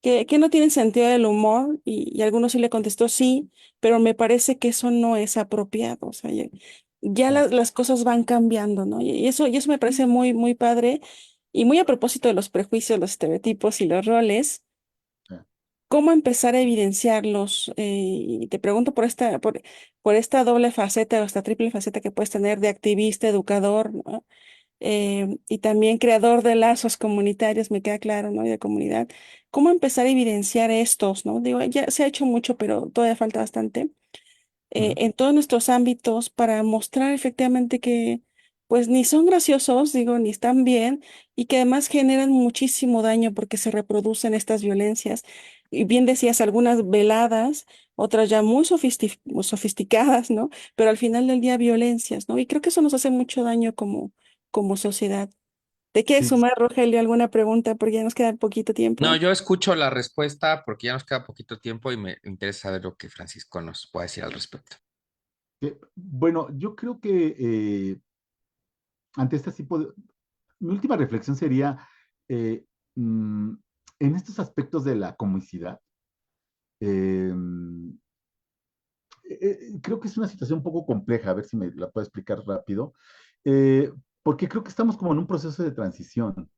que no tiene sentido del humor, y algunos sí le contestó sí, pero me parece que eso no es apropiado, o sea, ya Sí, las cosas van cambiando, ¿no? Y eso me parece muy, muy padre, y muy a propósito de los prejuicios, los estereotipos y los roles. sí. ¿Cómo empezar a evidenciarlos? Y te pregunto por esta doble faceta o esta triple faceta que puedes tener de activista, educador, ¿no? Y también creador de lazos comunitarios, me queda claro, ¿no? Y de comunidad. ¿Cómo empezar a evidenciar estos, ¿no? Digo, ya se ha hecho mucho, pero todavía falta bastante Ujú. en todos nuestros ámbitos para mostrar efectivamente que, pues, ni son graciosos, digo, ni están bien, y que además generan muchísimo daño porque se reproducen estas violencias. Y bien decías, algunas veladas, otras ya muy sofisticadas, ¿no? Pero al final del día violencias, ¿no? Y creo que eso nos hace mucho daño como sociedad. ¿Te quieres Sí, sumar, Rogelio, alguna pregunta? Porque ya nos queda poquito No, tiempo. yo escucho la respuesta porque ya nos queda poquito tiempo y me interesa saber lo que Francisco nos puede decir al respecto. bueno, yo creo que ante este tipo de... Mi última reflexión sería, eh, mm, en estos aspectos de la comicidad, eh, creo que es una situación un poco compleja, a ver si me la puedo explicar rápido, eh, porque creo que estamos como en un proceso de transición.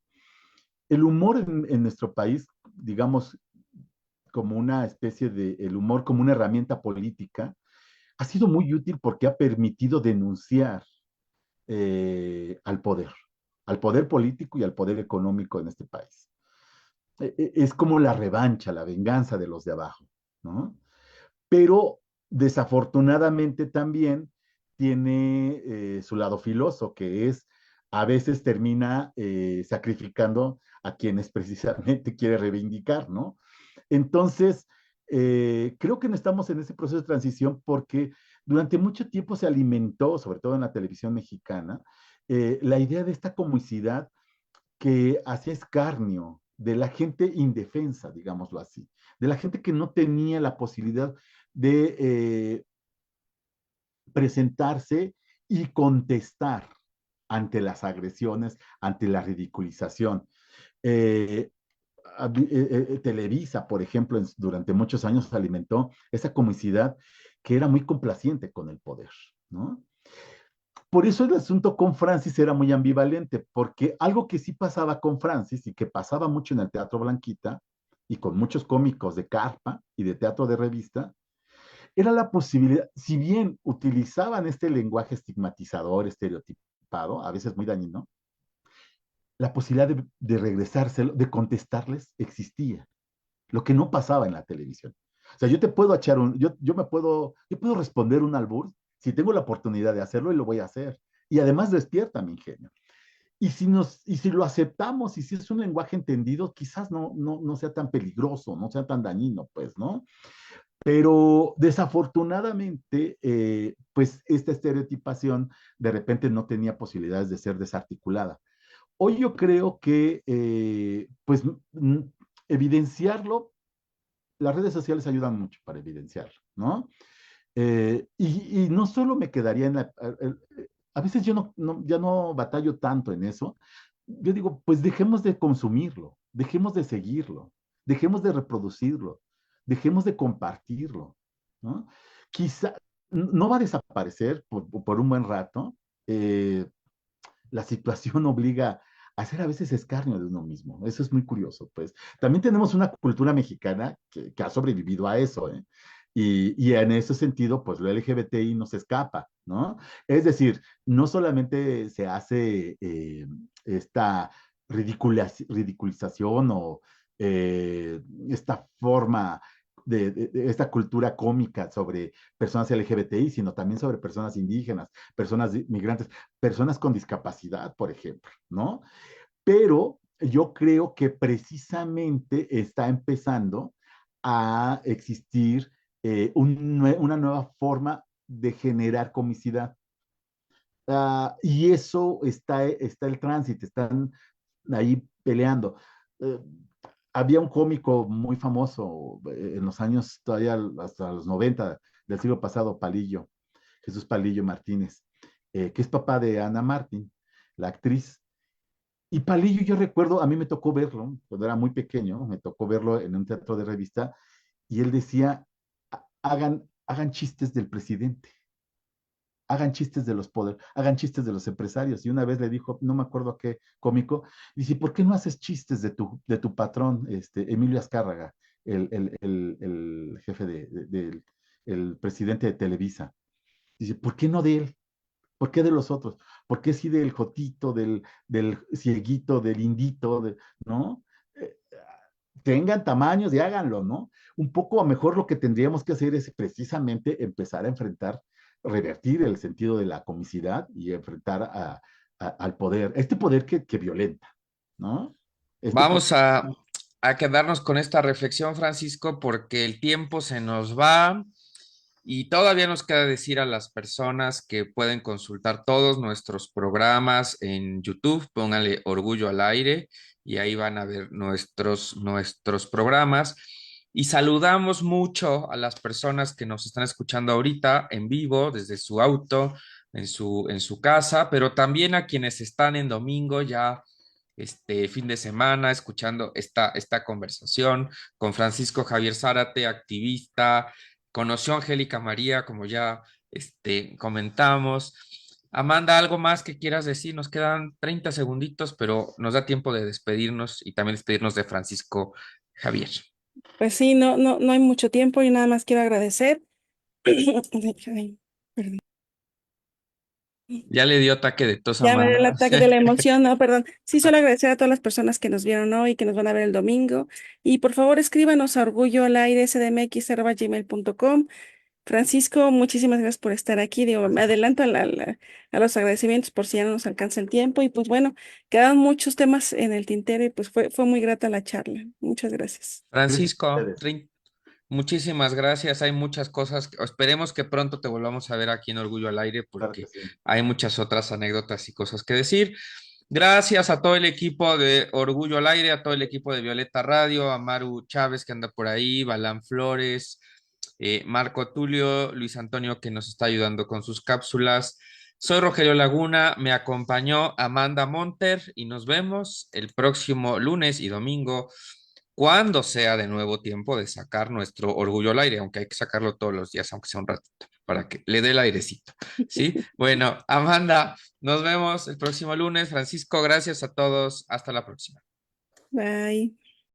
El humor en nuestro país, digamos, como una especie de, el humor como una herramienta política, ha sido muy útil porque ha permitido denunciar al poder político y al poder económico en este país. Es como la revancha, la venganza de los de abajo, ¿no? Pero desafortunadamente también tiene su lado filoso, que es a veces termina sacrificando a quienes precisamente quiere reivindicar, ¿no? Entonces, creo que no estamos en ese proceso de transición porque durante mucho tiempo se alimentó, sobre todo en la televisión mexicana, la idea de esta comicidad que hacía escarnio de la gente indefensa, digámoslo así, de la gente que no tenía la posibilidad de presentarse y contestar ante las agresiones, ante la ridiculización. Eh, Televisa, por ejemplo, durante muchos años alimentó esa comicidad que era muy complaciente con el poder, ¿no? Por eso el asunto con Francis era muy ambivalente, porque algo que sí pasaba con Francis y que pasaba mucho en el Teatro Blanquita y con muchos cómicos de carpa y de teatro de revista, era la posibilidad, si bien utilizaban este lenguaje estigmatizador, estereotipado, a veces muy dañino, la posibilidad de regresárselo, de contestarles, existía, lo que no pasaba en la televisión. O sea, yo te puedo echar yo puedo responder un albur si tengo la oportunidad de hacerlo y lo voy a hacer. Y además despierta mi ingenio. Y si lo aceptamos y si es un lenguaje entendido, quizás no sea tan peligroso, no sea tan dañino, pues, ¿no? Pero desafortunadamente, pues esta estereotipación de repente no tenía posibilidades de ser desarticulada. Hoy yo creo que, pues, evidenciarlo, las redes sociales ayudan mucho para evidenciarlo, ¿no? Y no solo me quedaría en a veces yo ya no batallo tanto en eso. Yo digo, pues dejemos de consumirlo, dejemos de seguirlo, dejemos de reproducirlo, dejemos de compartirlo, ¿no? Quizá no va a desaparecer por un buen rato. La situación obliga hacer a veces escarnio de uno mismo. Eso es muy curioso, pues. También tenemos una cultura mexicana que ha sobrevivido a eso, ¿eh? Y en ese sentido, pues lo LGBTI no se escapa, ¿no? Es decir, no solamente se hace esta ridiculización o esta forma de esta cultura cómica sobre personas LGBTI, sino también sobre personas indígenas, personas migrantes, personas con discapacidad, por ejemplo, ¿no? Pero yo creo que precisamente está empezando a existir una nueva forma de generar comicidad. Y eso está el tránsito, están ahí peleando. Eh, Había un cómico muy famoso en los años todavía hasta los 90 del siglo pasado, Palillo, Jesús Palillo Martínez, que es papá de Ana Martín, la actriz. Y Palillo, yo recuerdo, a mí me tocó verlo, cuando era muy pequeño, me tocó verlo en un teatro de revista, y él decía, hagan chistes del presidente, hagan chistes de los poderes, hagan chistes de los empresarios. Y una vez le dijo, no me acuerdo a qué cómico, dice, ¿por qué no haces chistes de tu patrón, Emilio Azcárraga, el jefe el presidente de Televisa? Dice, ¿por qué no de él? ¿Por qué de los otros? ¿Por qué sí del jotito, del cieguito, del indito, ¿no? Eh, Tengan tamaños y háganlo, ¿no? Un poco a lo mejor lo que tendríamos que hacer es precisamente empezar a enfrentar, revertir el sentido de la comicidad y enfrentar al poder, este poder que violenta, ¿no? Este Vamos poder. a quedarnos con esta reflexión, Francisco, porque el tiempo se nos va y todavía nos queda decir a las personas que pueden consultar todos nuestros programas en YouTube, pónganle Orgullo al Aire y ahí van a ver nuestros programas. Y saludamos mucho a las personas que nos están escuchando ahorita en vivo, desde su auto, en su casa, pero también a quienes están en domingo ya este fin de semana escuchando esta conversación con Francisco Javier Zárate, activista. Conoció a Angélica María, como ya comentamos. Amanda, ¿algo más que quieras decir? Nos quedan 30 segunditos, pero nos da tiempo de despedirnos y también despedirnos de Francisco Javier. Pues sí, no hay mucho tiempo y nada más quiero agradecer. Ay, perdón. Ya le dio ataque de tos a Ya me dio el Amanda. ataque de la emoción, no, perdón. Sí, solo agradecer a todas las personas que nos vieron hoy, que nos van a ver el domingo. Y por favor, escríbanos a orgulloalaire.sdmx@gmail.com. Francisco, muchísimas gracias por estar aquí. Digo, me adelanto a los agradecimientos por si ya no nos alcanza el tiempo. Y pues bueno, quedaron muchos temas en el tintero y pues fue muy grata la charla. Muchas gracias. Gracias a Francisco, ustedes. muchísimas gracias. Hay muchas cosas. Esperemos que pronto te volvamos a ver aquí en Orgullo al Aire Claro que porque sí. hay muchas otras anécdotas y cosas que decir. Gracias a todo el equipo de Orgullo al Aire, a todo el equipo de Violeta Radio, a Maru Chávez que anda por ahí, Balán Flores, Marco Tulio, Luis Antonio que nos está ayudando con sus cápsulas. Soy Rogelio Laguna, me acompañó Amanda Monter y nos vemos el próximo lunes y domingo cuando sea de nuevo tiempo de sacar nuestro orgullo al aire, aunque hay que sacarlo todos los días, aunque sea un ratito, para que le dé el airecito, ¿sí? Bueno, Amanda, nos vemos el próximo lunes. Francisco, gracias a todos. Hasta la próxima. Bye.